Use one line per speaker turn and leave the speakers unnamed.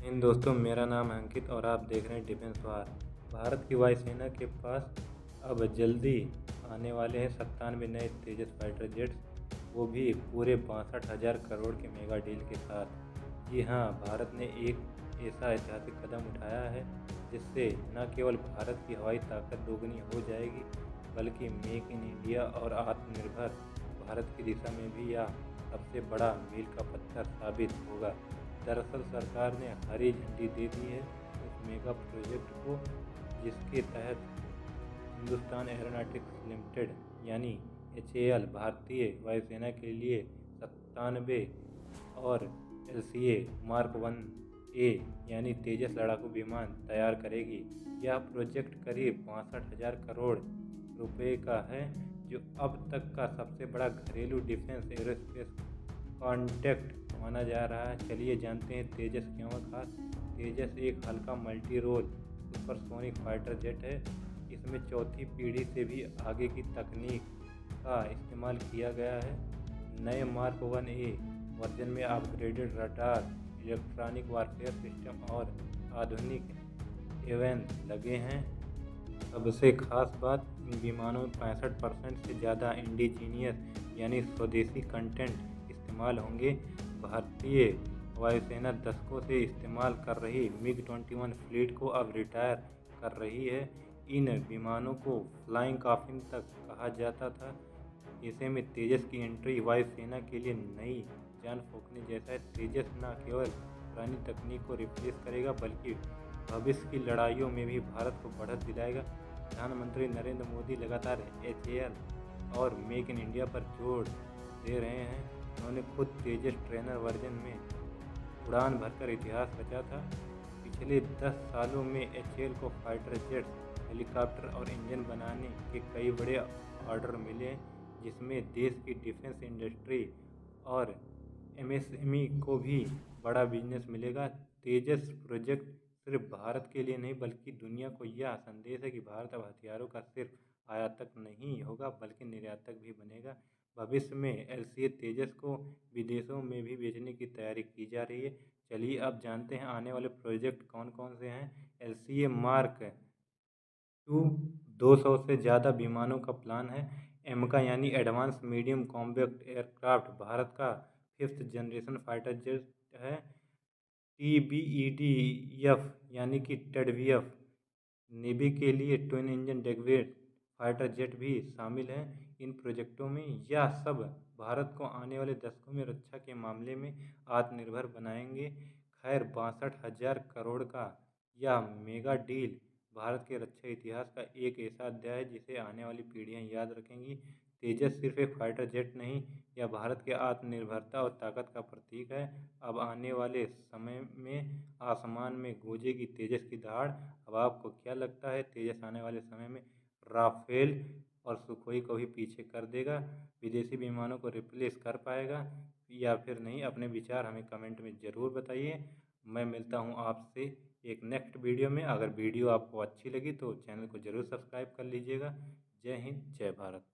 इन दोस्तों, मेरा नाम है अंकित और आप देख रहे हैं डिफेंस वार। भारत की वायुसेना के पास अब जल्दी आने वाले हैं 97 नए तेजस फाइटर जेट्स, वो भी पूरे 62,000 करोड़ के मेगा डील के साथ। जी हाँ, भारत ने एक ऐसा ऐतिहासिक कदम उठाया है जिससे न केवल भारत की हवाई ताकत दोगुनी हो जाएगी, बल्कि मेक इन इंडिया और आत्मनिर्भर भारत की दिशा में भी यह सबसे बड़ा मील का पत्थर साबित होगा। दरअसल सरकार ने हरी झंडी दे दी है उस मेगा प्रोजेक्ट को, जिसके तहत हिंदुस्तान एरोनॉटिक्स लिमिटेड यानी HAL भारतीय वायुसेना के लिए 97 और LCA मार्क 1A यानी तेजस लड़ाकू विमान तैयार करेगी। यह प्रोजेक्ट करीब 62,000 करोड़ रुपए का है, जो अब तक का सबसे बड़ा घरेलू डिफेंस एरोस्पेस कॉन्ट्रैक्ट माना जा रहा है। चलिए जानते हैं तेजस क्यों है खास। तेजस एक हल्का multi role supersonic fighter jet है। इसमें चौथी पीढ़ी से भी आगे की तकनीक का इस्तेमाल किया गया है। नए मार्क 1A वर्जन में upgraded radar, electronic warfare system और आधुनिक एवेंस लगे हैं। सबसे खास बात, इन विमानों में 65% से ज़्यादा इंडिजीनियस यानी स्वदेशी कंटेंट इस्तेमाल होंगे। भारतीय वायुसेना दशकों से इस्तेमाल कर रही MiG-21 फ्लीट को अब रिटायर कर रही है। इन विमानों को फ्लाइंग कॉफिन तक कहा जाता था। ऐसे में तेजस की एंट्री वायुसेना के लिए नई जान फूंकने जैसा है। तेजस न केवल पुरानी तकनीक को रिप्लेस करेगा, बल्कि भविष्य की लड़ाइयों में भी भारत को बढ़त दिलाएगा। प्रधानमंत्री नरेंद्र मोदी लगातार HAL और मेक इन इंडिया पर जोर दे रहे हैं। उन्होंने खुद तेजस ट्रेनर वर्जन में उड़ान भरकर इतिहास रचा था। पिछले 10 सालों में HAL को फाइटर जेट्स, हेलीकॉप्टर और इंजन बनाने के कई बड़े ऑर्डर मिले, जिसमें देश की डिफेंस इंडस्ट्री और MSME को भी बड़ा बिजनेस मिलेगा। तेजस प्रोजेक्ट सिर्फ भारत के लिए नहीं, बल्कि दुनिया को यह संदेश है कि भारत अब हथियारों का सिर्फ आयातक नहीं होगा, बल्कि निर्यातक भी बनेगा। भविष्य में LCA तेजस को विदेशों में भी बेचने की तैयारी की जा रही है। चलिए अब जानते हैं आने वाले प्रोजेक्ट कौन कौन से हैं। LCA मार्क 2 200 से ज़्यादा विमानों का प्लान है। एमका यानी advance medium combat aircraft Bharat का 5th जनरेशन फाइटर जेट है। TBEDF यानी कि TEDVF नेवी के लिए ट्विन इंजन डेगवेट फाइटर जेट भी शामिल हैं इन प्रोजेक्टों में। यह सब भारत को आने वाले दशकों में रक्षा के मामले में आत्मनिर्भर बनाएंगे। खैर, 62,000 करोड़ का यह मेगा डील भारत के रक्षा इतिहास का एक ऐसा अध्याय है जिसे आने वाली पीढ़ियां याद रखेंगी। तेजस सिर्फ एक फाइटर जेट नहीं, यह भारत के आत्मनिर्भरता और ताकत का प्रतीक है। अब आने वाले समय में आसमान में गूंजेगी तेजस की दहाड़। अब आपको क्या लगता है, तेजस आने वाले समय में राफेल और सुखोई को भी पीछे कर देगा, विदेशी विमानों को रिप्लेस कर पाएगा या फिर नहीं? अपने विचार हमें कमेंट में ज़रूर बताइए। मैं मिलता हूँ आपसे एक नेक्स्ट वीडियो में। अगर वीडियो आपको अच्छी लगी तो चैनल को ज़रूर सब्सक्राइब कर लीजिएगा। जय हिंद, जय भारत।